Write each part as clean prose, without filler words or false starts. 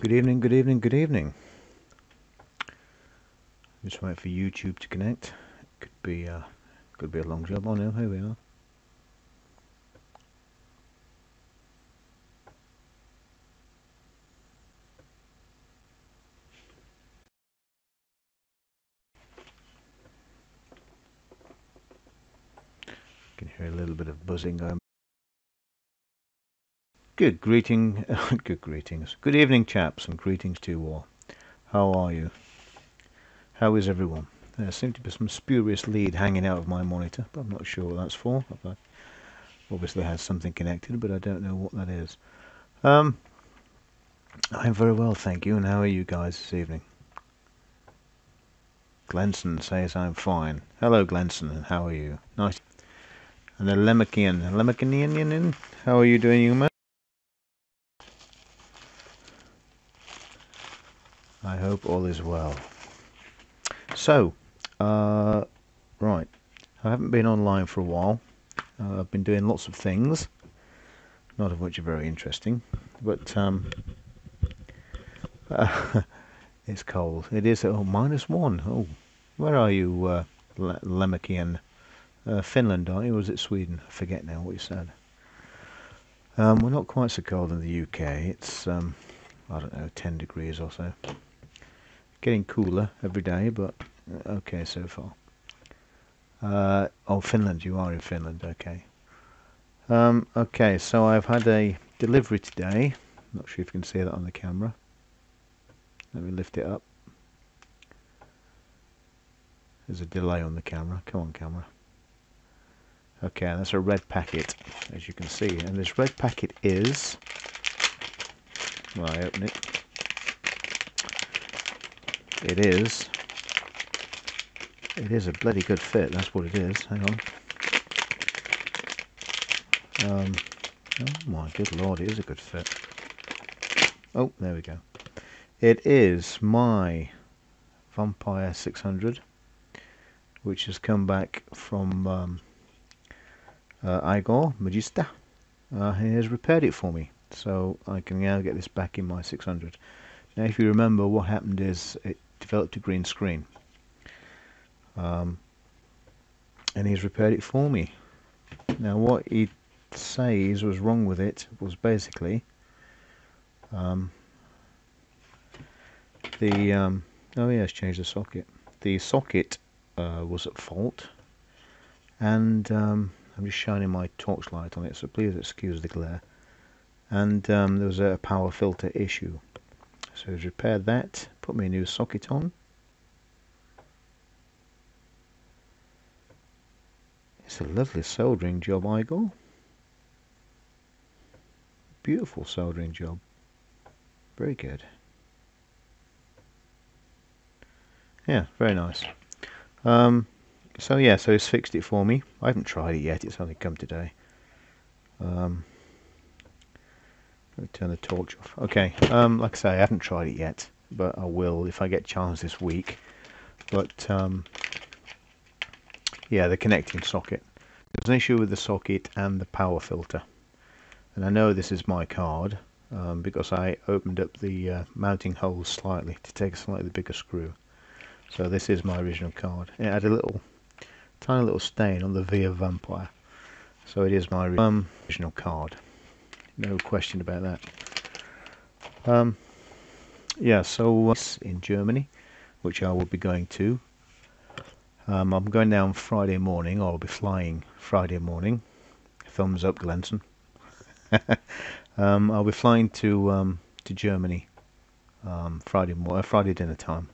Good evening, good evening, good evening. Just wait for YouTube to connect. Could be a long job. Oh no, here we are. You can hear a little bit of buzzing going. Good greetings. Good evening, chaps, and greetings to you all. How are you? How is everyone? There seems to be some spurious lead hanging out of my monitor, but I'm not sure what that's for. I obviously has something connected, but I don't know what that is. I'm very well, thank you. And how are you guys this evening? Glenson says I'm fine. Hello, Glenson, and how are you? Nice. And the Lemekinian, how are you doing, you man? I hope all is well. So, right, I haven't been online for a while. I've been doing lots of things, not of which are very interesting, but it's cold. It is, oh, -1. Oh, where are you, Lemekinian? Finland, are you, or is it Sweden? I forget now what you said. We're not quite so cold in the UK. It's, I don't know, 10 degrees or so. Getting cooler every day, but okay so far. Oh, Finland, you are in Finland, okay. Okay, so I've had a delivery today. Not sure if you can see that on the camera. Let me lift it up. There's a delay on the camera. Come on, camera. Okay, that's a red packet, as you can see. And this red packet is... Well, I open it. It is a bloody good fit, that's what it is. Hang on. Oh my good lord, it is a good fit. Oh, there we go. It is my Vampire 600, which has come back from Igor Magista. He has repaired it for me, so I can now get this back in my 600. Now, if you remember, what happened is it developed a green screen. And he's repaired it for me. Now, what he says was wrong with it was basically oh yeah, it's changed the socket. The socket was at fault, and I'm just shining my torchlight on it, so please excuse the glare. And there was a power filter issue, so he's repaired that, put me a new socket on. It's a lovely soldering job, Igor. Beautiful soldering job. Very good. Yeah, very nice. So yeah, so he's fixed it for me. I haven't tried it yet, it's only come today. Let me turn the torch off. Okay, like I say, I haven't tried it yet, but I will if I get a chance this week. But yeah, the connecting socket. There's an issue with the socket and the power filter. And I know this is my card because I opened up the mounting holes slightly to take a slightly bigger screw. So this is my original card. It had a tiny little stain on the V of Vampire. So it is my original card. No question about that. Yeah, so in Germany, which I will be going to. I'm going down Friday morning, or I'll be flying Friday morning. Thumbs up, Glenson. I'll be flying to Germany Friday dinner time.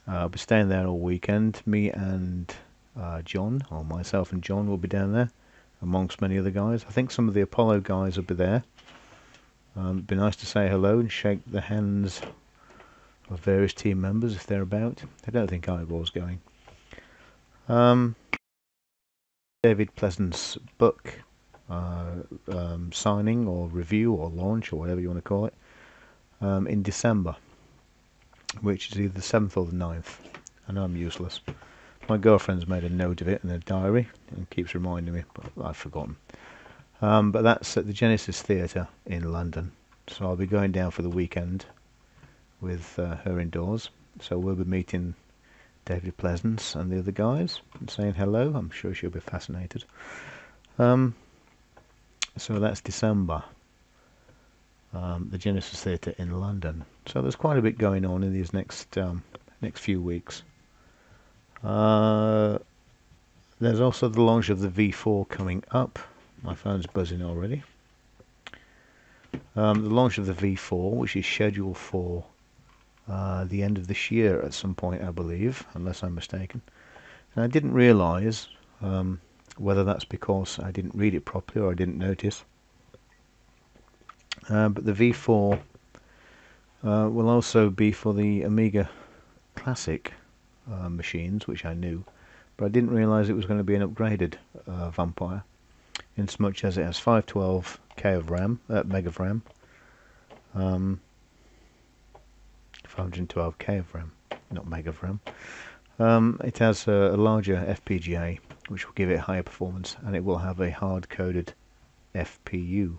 I'll be staying there all weekend. Me and John, or myself and John, will be down there, amongst many other guys. I think some of the Apollo guys will be there. It'd be nice to say hello and shake the hands of various team members if they're about. I don't think I was going. David Pleasant's book signing or review or launch or whatever you want to call it in December, which is either the 7th or the 9th. I know I'm useless. My girlfriend's made a note of it in her diary and keeps reminding me, but I've forgotten. But that's at the Genesis Theatre in London, so I'll be going down for the weekend with her indoors. So we'll be meeting David Pleasance and the other guys and saying hello. I'm sure she'll be fascinated. So that's December. The Genesis Theatre in London. So there's quite a bit going on in these next few weeks. There's also the launch of the V4 coming up. My phone's buzzing already. The launch of the V4, which is scheduled for the end of this year at some point, I believe, unless I'm mistaken. And I didn't realise whether that's because I didn't read it properly or I didn't notice. But the V4 will also be for the Amiga Classic machines, which I knew, but I didn't realise it was going to be an upgraded Vampire, in so much as it has 512K of RAM, meg of RAM, 512K of RAM, not meg of RAM. It has a larger FPGA, which will give it higher performance, and it will have a hard-coded FPU.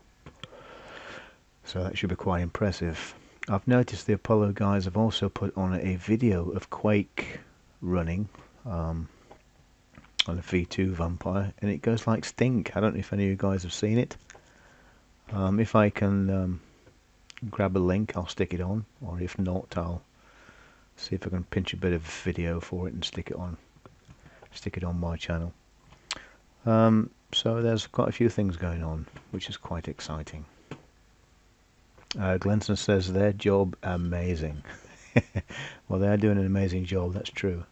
So that should be quite impressive. I've noticed the Apollo guys have also put on a video of Quake running on a V2 Vampire, and it goes like stink. I don't know if any of you guys have seen it. If I can grab a link, I'll stick it on, or if not, I'll see if I can pinch a bit of video for it and stick it on my channel. So there's quite a few things going on, which is quite exciting. Glenson says their job amazing. Well, they are doing an amazing job, that's true.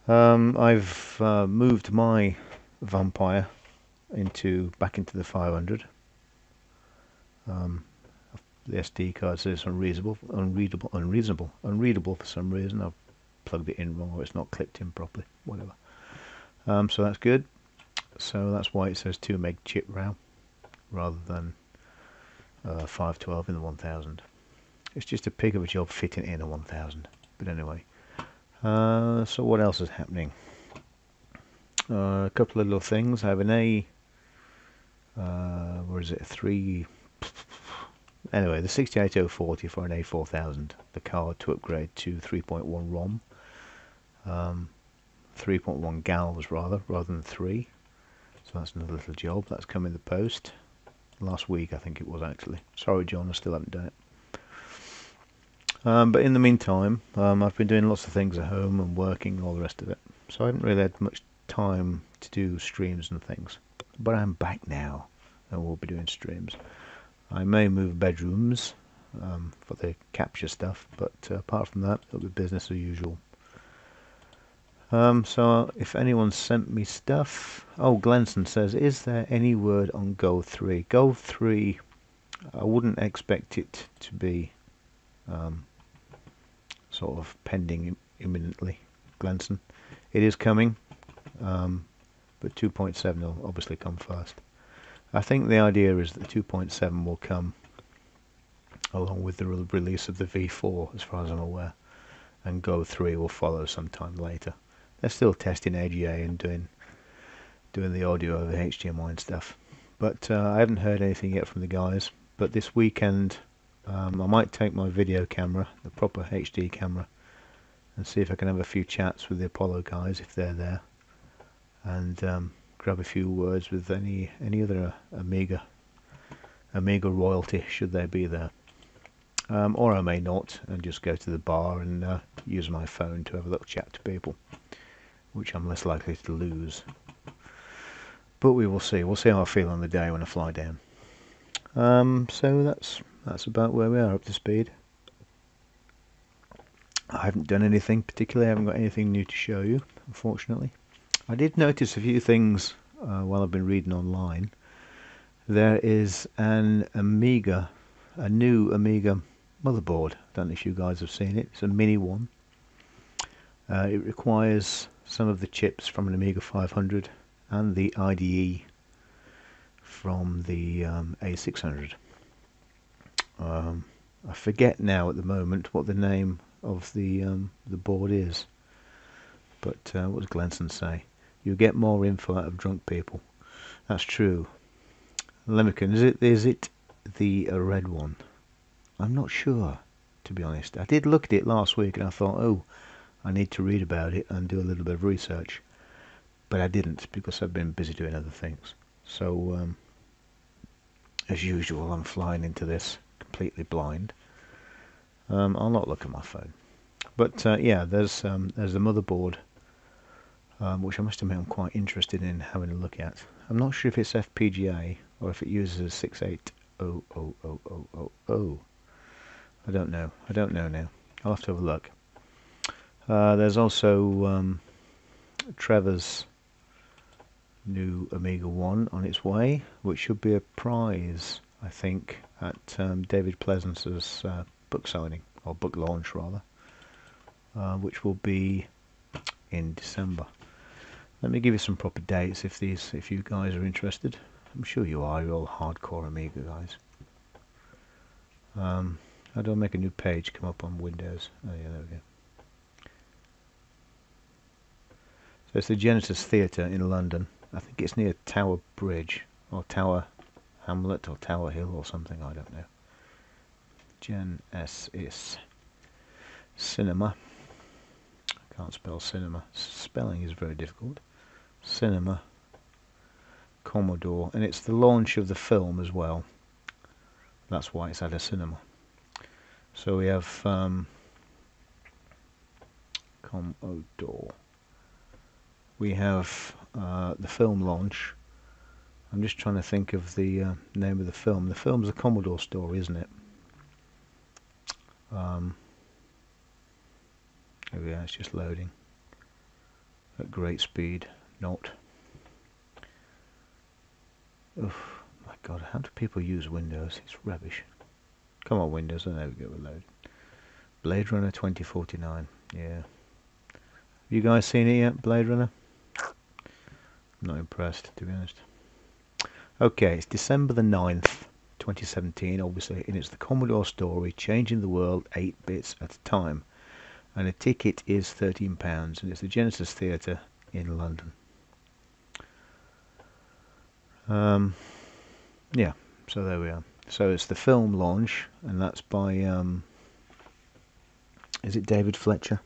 I've moved my Vampire back into the 500. The SD card says unreadable for some reason. I've plugged it in wrong, or it's not clipped in properly, whatever. So that's good. So that's why it says 2 meg chip RAM rather than 512 in the 1000. It's just a pig of a job fitting in a 1000. But anyway, so what else is happening? A couple of little things. I have an where is it? 3. Anyway, the 68040 for an A4000. The card to upgrade to 3.1 ROM. 3.1 GALs rather than 3. So that's another little job. That's come in the post. Last week I think it was, actually. Sorry John, I still haven't done it. But in the meantime, I've been doing lots of things at home and working and all the rest of it. So I haven't really had much time to do streams and things. But I'm back now and we'll be doing streams. I may move bedrooms for the capture stuff, but apart from that, it'll be business as usual. So if anyone sent me stuff... Oh, Glenson says, is there any word on Go 3? Go 3, I wouldn't expect it to be sort of pending imminently, Glenson. It is coming, but 2.7 will obviously come first. I think the idea is that 2.7 will come along with the release of the V4, as far as I'm aware, and Go 3 will follow sometime later. They're still testing AGA and doing the audio over HDMI and stuff. But I haven't heard anything yet from the guys. But this weekend I might take my video camera, the proper HD camera, and see if I can have a few chats with the Apollo guys if they're there, and grab a few words with any other Amiga royalty should they be there. Or I may not, and just go to the bar and use my phone to have a little chat to people, which I'm less likely to lose. But we will see. We'll see how I feel on the day when I fly down. So that's about where we are, up to speed. I haven't done anything particularly. I haven't got anything new to show you, unfortunately. I did notice a few things while I've been reading online. There is a new Amiga motherboard. I don't know if you guys have seen it. It's a mini one. It requires some of the chips from an Amiga 500 and the IDE from the A600. I forget now at the moment what the name of the board is, but what does Glenson say? You get more info out of drunk people. That's true. Lemmican, is it the red one? I'm not sure. to be honest. I did look at it last week and I thought, oh, I need to read about it and do a little bit of research. But I didn't because I've been busy doing other things. So, as usual, I'm flying into this completely blind. I'll not look at my phone. But yeah, there's the motherboard, which I must admit I'm quite interested in having a look at. I'm not sure if it's FPGA or if it uses a 680000. I don't know. I don't know now. I'll have to have a look. There's also Trevor's new Amiga 1 on its way, which should be a prize, I think, at David Pleasance's book signing, or book launch rather, which will be in December. Let me give you some proper dates if you guys are interested. I'm sure you are. You're all hardcore Amiga guys. How do I make a new page come up on Windows? Oh yeah, there we go. So it's the Genesis Theatre in London. I think it's near Tower Bridge, or Tower Hamlet, or Tower Hill, or something, I don't know. Genesis Cinema. I can't spell cinema. Spelling is very difficult. Cinema. Commodore. And it's the launch of the film as well. That's why it's at a cinema. So we have Commodore. We have the film launch. I'm just trying to think of the name of the film. The film's a Commodore story, isn't it? Here we are, it's just loading at great speed. Not. Oh my God, how do people use Windows? It's rubbish. Come on, Windows. Oh, there we go, we're loading. Blade Runner 2049. Yeah. You guys seen it yet, Blade Runner? Not impressed, to be honest. Okay, it's December the 9th, 2017, obviously, and it's the Commodore story, changing the world 8 bits at a time. And a ticket is £13, and it's the Genesis Theatre in London. Yeah, so there we are. So it's the film launch, and that's by, is it David Fletcher?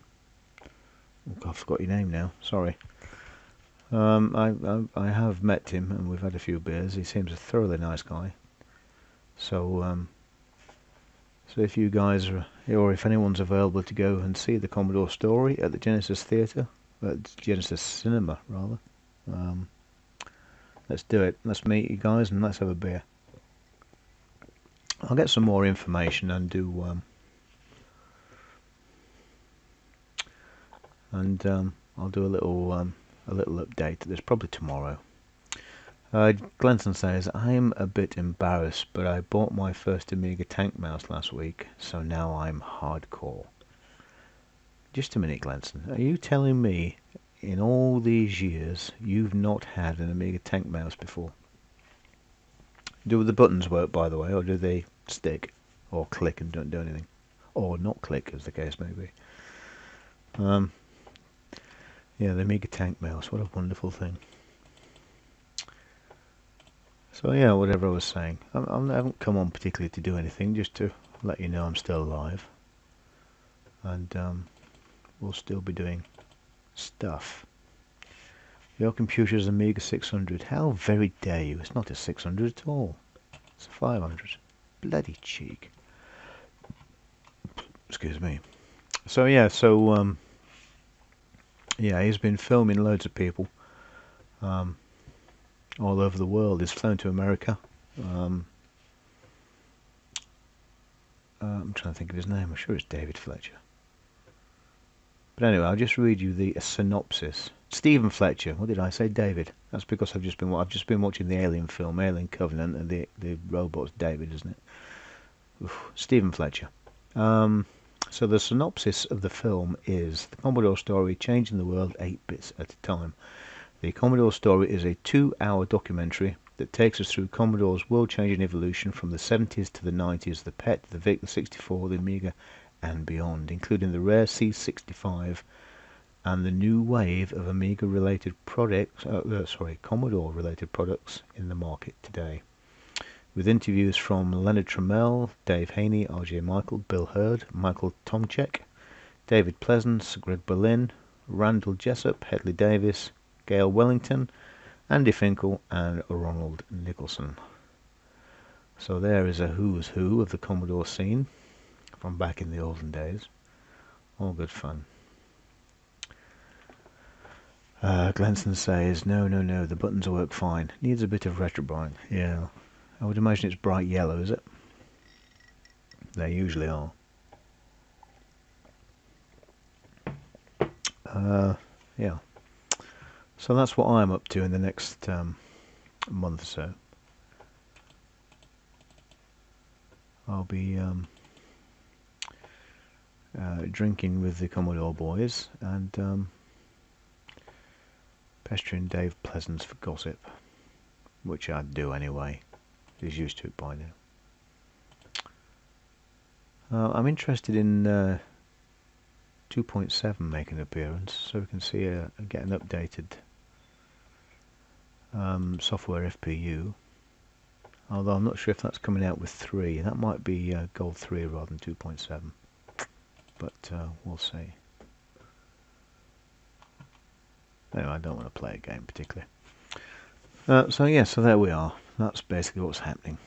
Oh God, I forgot your name now, sorry. I have met him and we've had a few beers. He seems a thoroughly nice guy. So so if you guys are, or if anyone's available to go and see the Commodore story at the Genesis Theatre, Genesis Cinema rather, let's do it. Let's meet you guys and let's have a beer. I'll get some more information and do I'll do a little update. There's probably tomorrow. Glenson says, I'm a bit embarrassed, but I bought my first Amiga tank mouse last week, so now I'm hardcore. Just a minute, Glenson. Are you telling me in all these years you've not had an Amiga tank mouse before? Do the buttons work, by the way, or do they stick or click and don't do anything? Or not click, as the case may be. Yeah, the Amiga tank mouse, what a wonderful thing. So yeah, whatever I was saying, I haven't come on particularly to do anything, just to let you know I'm still alive. And we'll still be doing stuff. Your computer's Amiga 600. How very dare you? It's not a 600 at all. It's a 500. Bloody cheek. Excuse me. So yeah, yeah, he's been filming loads of people all over the world. He's flown to America. I'm trying to think of his name. I'm sure it's David Fletcher. But anyway, I'll just read you the synopsis. Stephen Fletcher. What did I say? David. That's because I've just been watching the Alien film, Alien Covenant, and the robot's David, isn't it? Oof. Stephen Fletcher. So the synopsis of the film is the Commodore story changing the world 8 bits at a time. The Commodore story is a 2-hour documentary that takes us through Commodore's world-changing evolution from the 70s to the 90s, the PET, the VIC, the 64, the Amiga, and beyond, including the rare C65 and the new wave of Amiga-related products, Commodore-related products in the market today. with interviews from Leonard Trammell, Dave Haney, RJ Michael, Bill Hurd, Michael Tomchek, David Pleasance, Greg Berlin, Randall Jessup, Hedley Davis, Gail Wellington, Andy Finkel, and Ronald Nicholson. So there is a who's who of the Commodore scene from back in the olden days. All good fun. Glenson says, no, the buttons work fine. Needs a bit of retrobrine. Yeah, I would imagine it's bright yellow, is it? They usually are. Yeah. So that's what I'm up to in the next month or so. I'll be drinking with the Commodore boys and pestering Dave Pleasance for gossip, which I'd do anyway. He's used to it by now. I'm interested in 2.7 making an appearance, so we can see get an updated software FPU. Although I'm not sure if that's coming out with 3. That might be Gold 3 rather than 2.7. But we'll see. Anyway, I don't want to play a game particularly. So yeah, so there we are. That's basically what's happening.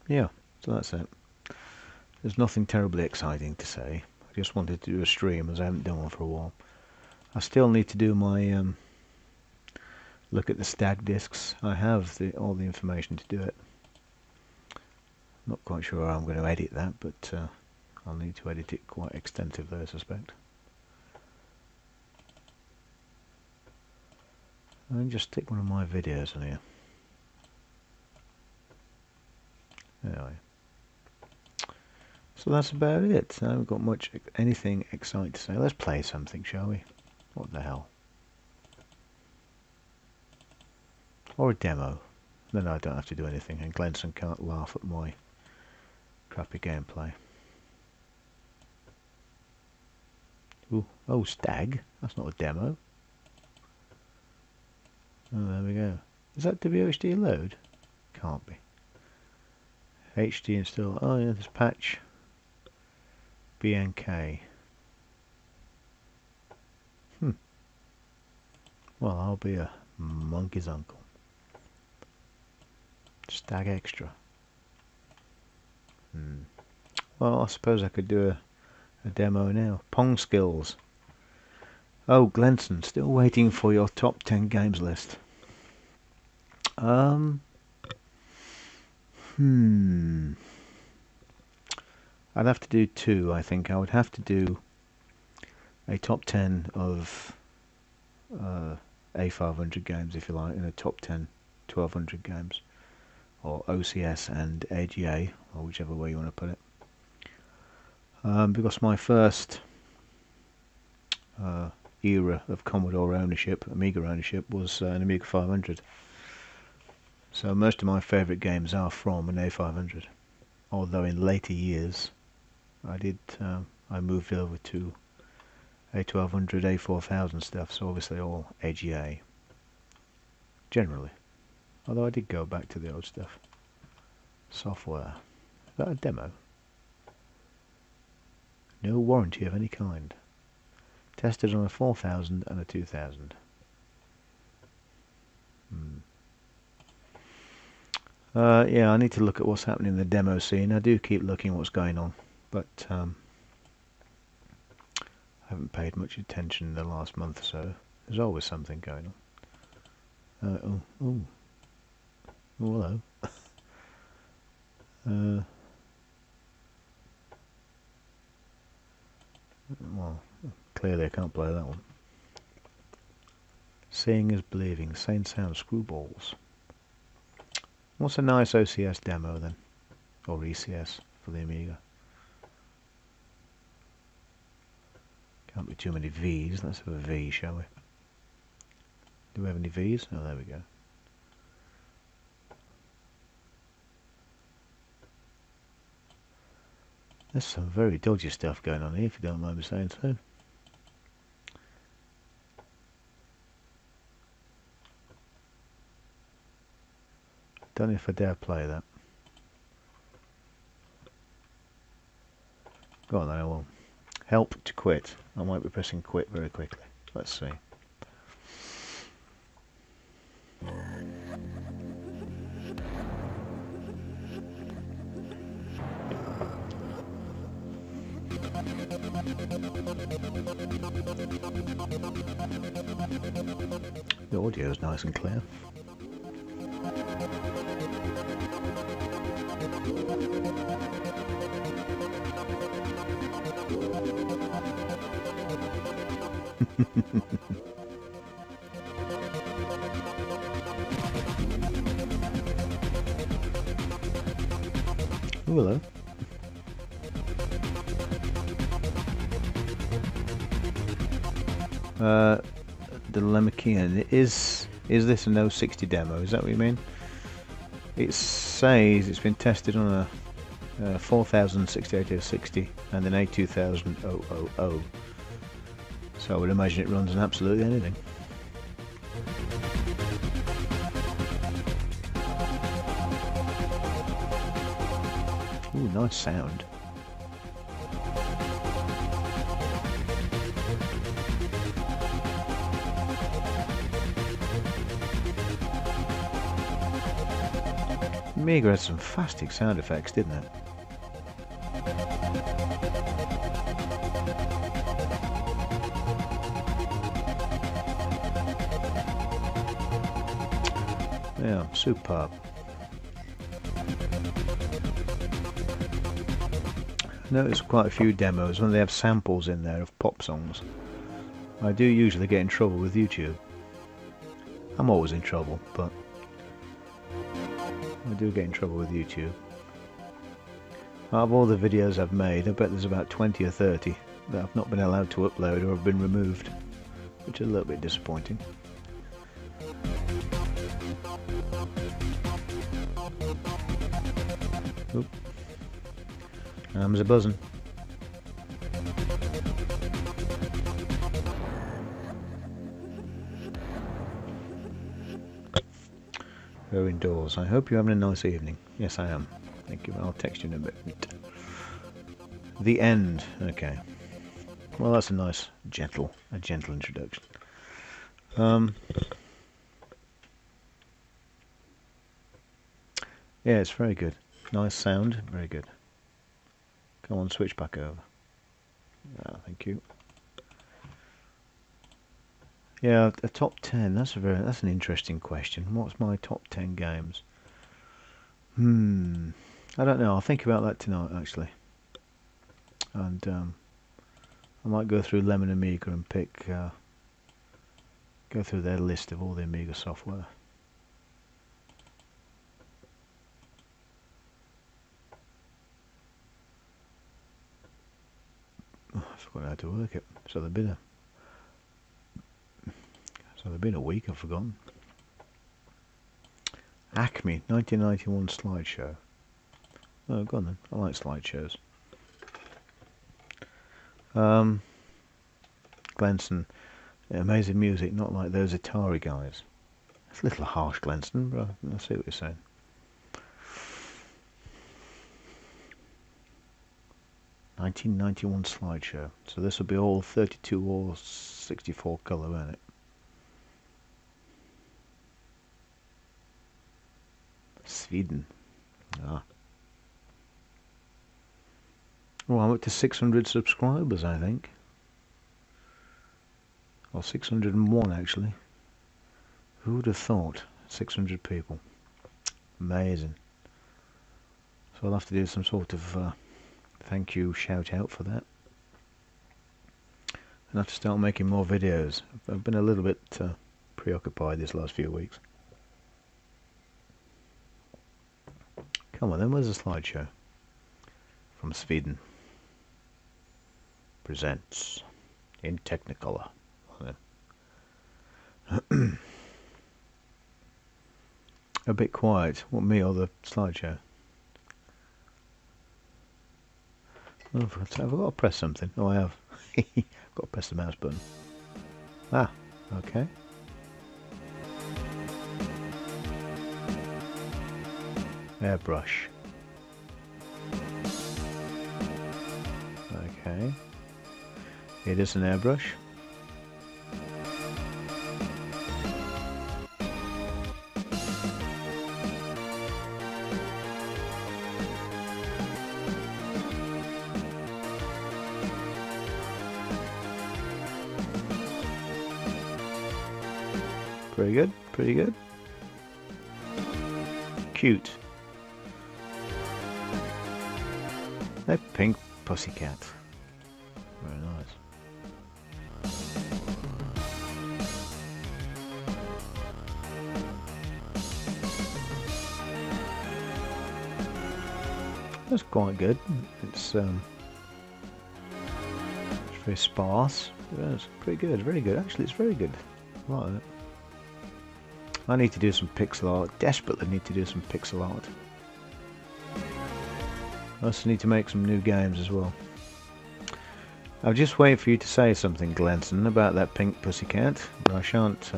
Yeah, so that's it. There's nothing terribly exciting to say. I just wanted to do a stream as I haven't done one for a while. I still need to do my look at the stag discs. I have all the information to do it. Not quite sure how I'm going to edit that, but I'll need to edit it quite extensively, I suspect. And just stick one of my videos in here. Anyway, so that's about it. I haven't got anything exciting to say. Let's play something, shall we? What the hell? Or a demo. Then I don't have to do anything, and Glenson can't laugh at my crappy gameplay. Ooh, oh, stag. That's not a demo. Oh, there we go. Is that WHD load? Can't be. HD install. Oh yeah, there's patch BNK. Well, I'll be a monkey's uncle. Stag extra. Well, I suppose I could do a demo now. Pong skills. Oh, Glenson, still waiting for your top 10 games list. I'd have to do 2, I think. I would have to do a top 10 of A500 games, if you like, and a top 10 1200 games, or OCS and AGA, or whichever way you want to put it. Because my first era of Commodore ownership, Amiga ownership, was an Amiga 500. So most of my favourite games are from an A500. Although in later years, I moved over to A1200, A4000 stuff, so obviously all AGA. Generally. Although I did go back to the old stuff. Software. Is that a demo? No warranty of any kind. Tested on a 4000 and a 2000. Yeah, I need to look at what's happening in the demo scene. I do keep looking at what's going on, but I haven't paid much attention in the last month or so. There's always something going on. Oh, hello. Well, clearly I can't play that one. Seeing is believing. Sane sound screwballs. What's a nice OCS demo then? Or ECS for the Amiga? Can't be too many V's. Let's have a V, shall we? Do we have any V's? Oh, there we go. There's some very dodgy stuff going on here, if you don't mind me saying so. don't know if I dare play that. Go on then, I won't. Help to quit. I might be pressing quit very quickly. Let's see. The audio is nice and clear. Oh, hello. The Lemachian, is this a no 60 demo? Is that what you mean? It says it's been tested on a 4068/60 and an 82000/000. So I would imagine it runs on absolutely anything. Ooh, nice sound. Amiga had some fantastic sound effects, didn't it? Yeah, superb. I noticed quite a few demos when they have samples in there of pop songs. I do usually get in trouble with YouTube. I'm always in trouble, but I do get in trouble with YouTube. Out of all the videos I've made, I bet there's about 20 or 30 that I've not been allowed to upload or have been removed, which is a little bit disappointing. Oop. Arms are buzzing. We're indoors. I hope you're having a nice evening. Yes, I am. Thank you. I'll text you in a bit. The end. Okay. Well, that's a gentle introduction. Yeah, it's very good. Nice sound. Very good. Come on, switch back over. Thank you. Yeah, a top 10. That's an interesting question. What's my top 10 games? I don't know. I'll think about that tonight, actually. And I might go through Lemon Amiga and go through their list of all the Amiga software. Oh, I forgot how to work it. So there'd been a week, I've forgotten. Acme 1991 slideshow. Oh, go on then. I like slideshows. Glenson, amazing music, not like those Atari guys. It's a little harsh, Glenson, but I see what you're saying. '91 slideshow. So this will be all 32 or 64 colour, won't it? Sweden. Ah. Well, I'm up to 600 subscribers, I think. Or 601, actually. Who would have thought? 600 people. Amazing. So I'll have to do some sort of thank you shout out for that. I'll have to start making more videos. I've been a little bit preoccupied this last few weeks. Come on then, where's the slideshow? From Sweden. Presents in Technicolor. A bit quiet. What, me or the slideshow? Oh, have I got to press something? Oh, I have. Got to press the mouse button. Ah, okay. Airbrush. Okay. It is an airbrush. Pretty good, pretty good. Cute. A pink pussycat. Very nice. That's quite good. It's very sparse. Yeah, it's pretty good, very good. Actually, it's very good. I like it. I need to do some pixel art. Desperately need to do some pixel art. I also need to make some new games as well. I'll just wait for you to say something, Glenson, about that pink pussycat, but I shan't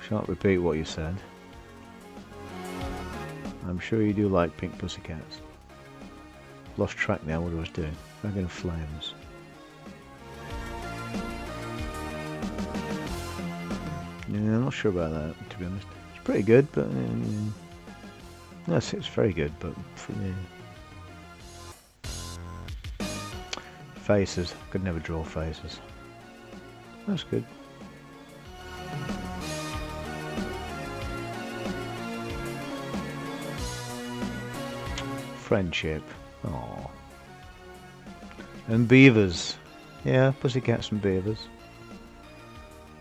repeat what you said. I'm sure you do like pink pussycats. Lost track now what I was doing. Dragon Flames. Yeah, I'm not sure about that, to be honest. It's pretty good, but yes, it's very good, but faces. Could never draw faces. That's good. Friendship. Aww. And beavers. Yeah, pussycats and beavers.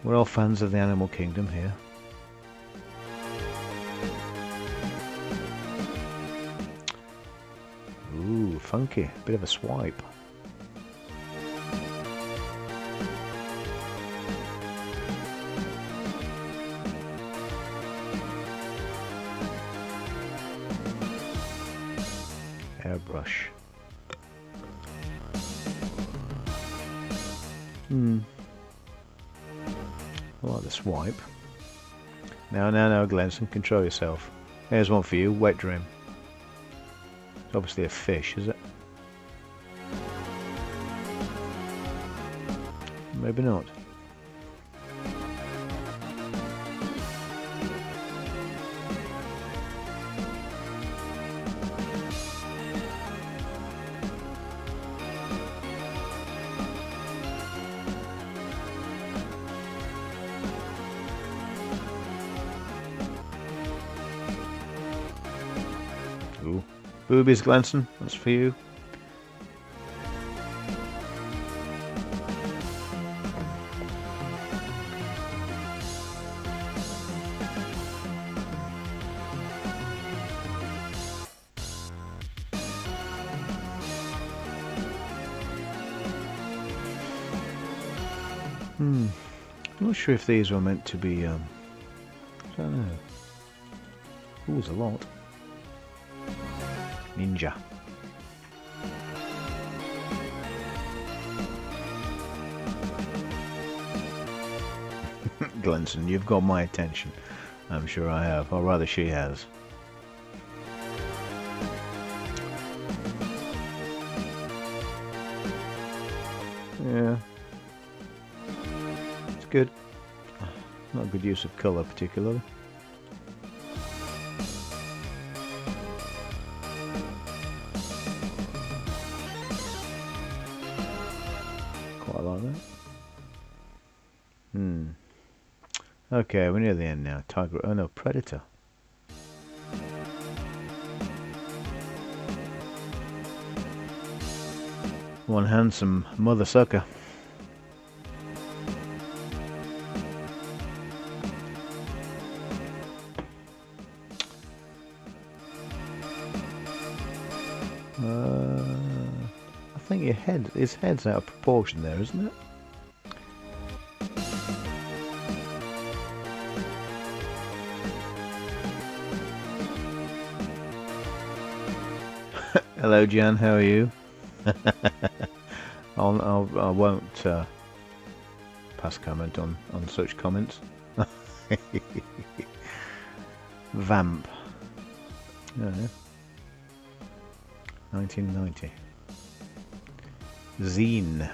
We're all fans of the animal kingdom here. Ooh, funky. Bit of a swipe. Airbrush. I like the swipe. Now, Glenson, control yourself. Here's one for you, Wet Dream. It's obviously a fish, is it? Maybe not. Ooh. Boobies, Glenson, that's for you. I'm not sure if these were meant to be, I don't know. Ooh, there's a lot. Ninja. Glenson, you've got my attention. I'm sure I have, or rather she has. Yeah. It's good. Not a good use of colour particularly. Quite like that. Okay, we're near the end now. Tiger, oh no, Predator. One handsome mother sucker. I think his head's out of proportion there, isn't it? Hello, Jan. How are you? I won't pass comment on such comments. Vamp. Yeah. 1990. Zine.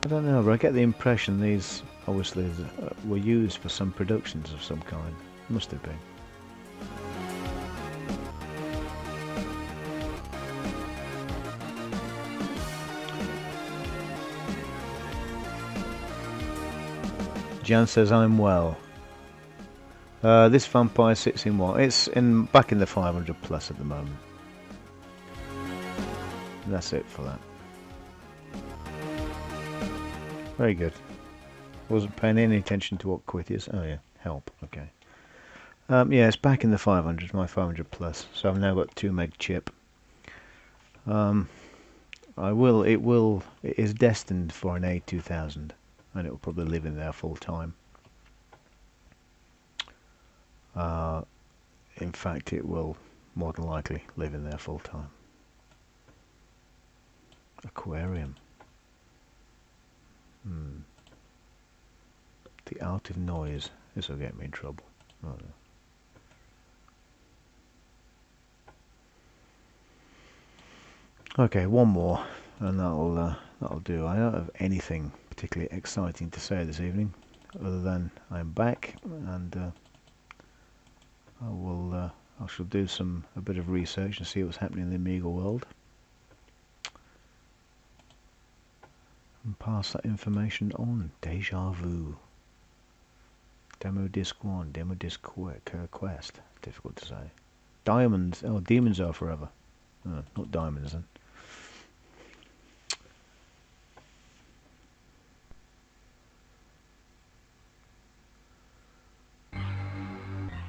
I don't know, but I get the impression these obviously were used for some productions of some kind. Must have been. Jan says I'm well. This vampire sits in what? It's back in the 500 plus at the moment. That's it for that. Very good. Wasn't paying any attention to what quit is. Oh yeah, help. Okay. Yeah, it's back in the 500s, my 500 plus. So I've now got 2 meg chip. It is destined for an A2000, and it will probably live in there full time. In fact, it will more than likely live in there full time. Aquarium. The art of noise. This will get me in trouble. Oh, no. Okay, one more, and that'll do. I don't have anything particularly exciting to say this evening, other than I'm back, and I shall do a bit of research and see what's happening in the Amiga world, and pass that information on. Deja vu. Demo disc 1, demo disc quest. Difficult to say. Diamonds. Oh, demons are forever. Oh, not diamonds then.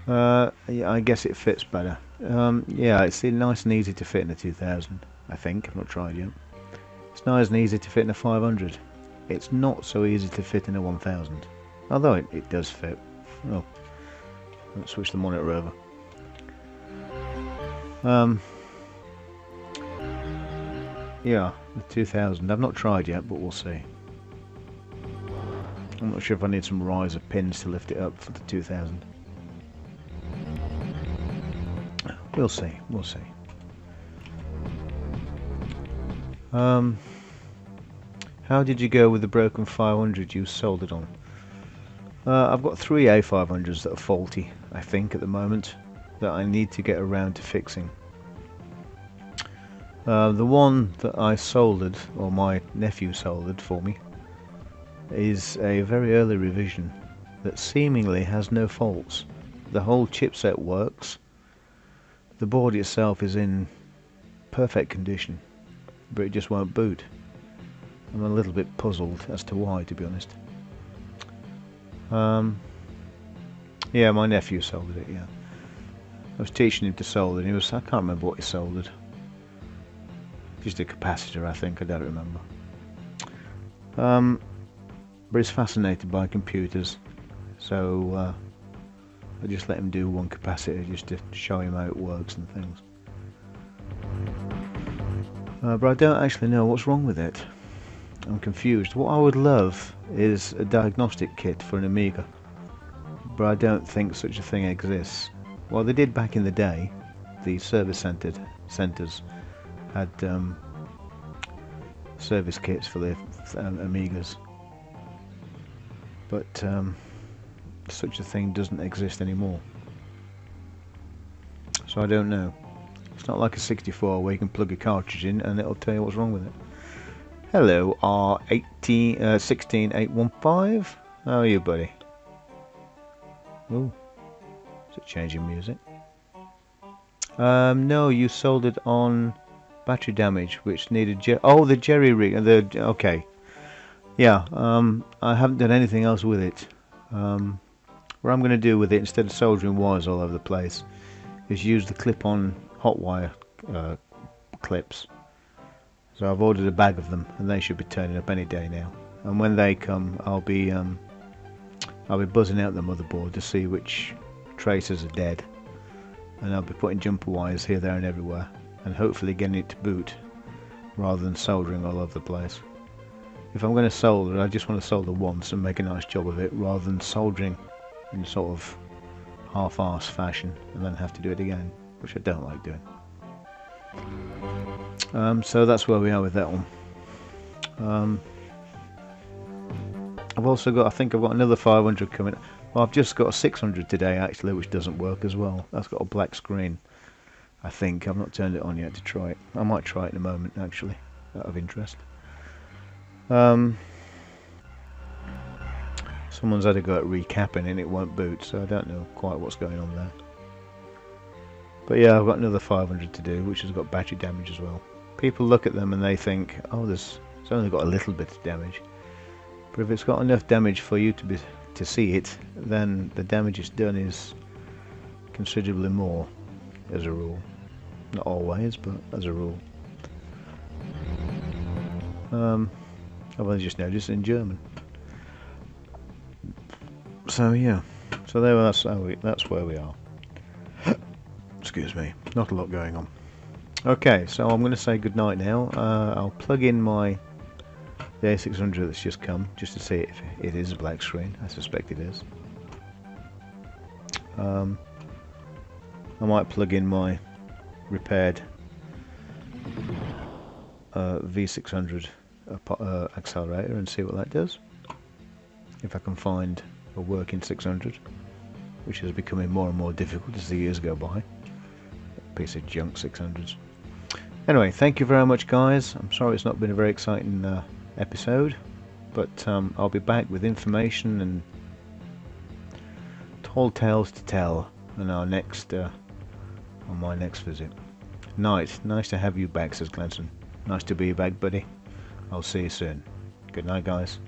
Yeah, I guess it fits better. Yeah, it's nice and easy to fit in a 2000. I think. I've not tried yet. It's nice and easy to fit in a 500. It's not so easy to fit in a 1000. Although it does fit. Oh, let's switch the monitor over. Yeah, the 2000. I've not tried yet, but we'll see. I'm not sure if I need some riser pins to lift it up for the 2000. We'll see. We'll see. How did you go with the broken 500 you soldered on? I've got 3 A500s that are faulty, I think, at the moment, that I need to get around to fixing. The one that I soldered, or my nephew soldered for me, is a very early revision that seemingly has no faults. The whole chipset works. The board itself is in perfect condition, but it just won't boot. I'm a little bit puzzled as to why, to be honest. Yeah, my nephew soldered it, yeah. I was teaching him to solder, and I can't remember what he soldered. Just a capacitor, I think, I don't remember. But he's fascinated by computers, so I just let him do one capacitor just to show him how it works and things. But I don't actually know what's wrong with it. I'm confused. What I would love is a diagnostic kit for an Amiga, but I don't think such a thing exists. Well, they did back in the day. The service centres had service kits for the Amigas, but such a thing doesn't exist anymore. So I don't know. It's not like a 64 where you can plug a cartridge in and it'll tell you what's wrong with it. Hello, R16815. How are you, buddy? Oh, is it changing music? No, you soldered on battery damage, which needed the jerry rig. Okay, yeah. I haven't done anything else with it. What I'm going to do with it, instead of soldering wires all over the place, is use the clip-on hot wire clips. So I've ordered a bag of them, and they should be turning up any day now. And when they come, I'll be buzzing out the motherboard to see which traces are dead, and I'll be putting jumper wires here, there, and everywhere, and hopefully getting it to boot rather than soldering all over the place. if I'm going to solder, I just want to solder once and make a nice job of it, rather than soldering in sort of half-arse fashion and then have to do it again, which I don't like doing. So that's where we are with that one. I've also got, I think I've got another 500 coming. Well, I've just got a 600 today actually, which doesn't work as well. That's got a black screen. I think I've not turned it on yet to try it. I might try it in a moment actually, out of interest. Someone's had a go at recapping and it won't boot, so I don't know quite what's going on there. But yeah, I've got another 500 to do, which has got battery damage as well. People look at them and they think, oh, it's only got a little bit of damage. But if it's got enough damage for you to see it, then the damage it's done is considerably more, as a rule. Not always, but as a rule. I've only just noticed in German. So yeah, so there. That's where we are. Excuse me, not a lot going on. Okay, so I'm going to say goodnight now. I'll plug in the A600 that's just come, just to see if it is a black screen. I suspect it is. I might plug in my repaired V600 accelerator and see what that does. If I can find a working 600, which is becoming more and more difficult as the years go by. Piece of junk 600s. Anyway, thank you very much, guys. I'm sorry it's not been a very exciting episode, but I'll be back with information and tall tales to tell on our next on my next visit. Nice to have you back, says Glenson. Nice to be back, buddy. I'll see you soon. Good night, guys.